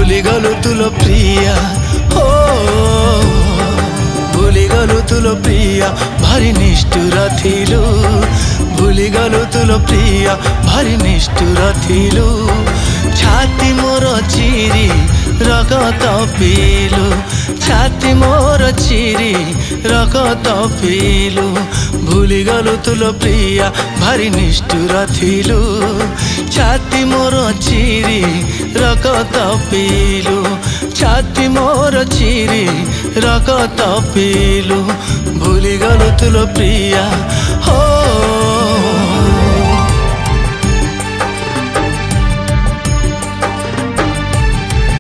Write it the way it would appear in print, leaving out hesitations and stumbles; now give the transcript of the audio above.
भूलिगलु तुलो प्रिया हो भूलिगलु तुलो प्रिया भारी निष्ठुर थिलु भूलिगलु तुलो प्रिया भारी निष्ठुर थिलु छाती मोर चिरी रगत पीलु छाती मोर चिरी रगत पीलु भूलिगलु तुलो प्रिया भारी निष्ठुर थिलु छाती मोर चिरी रगत पीलु छाती मोर चिरी रगत पीलु भूलिगलु तुलो प्रिया हो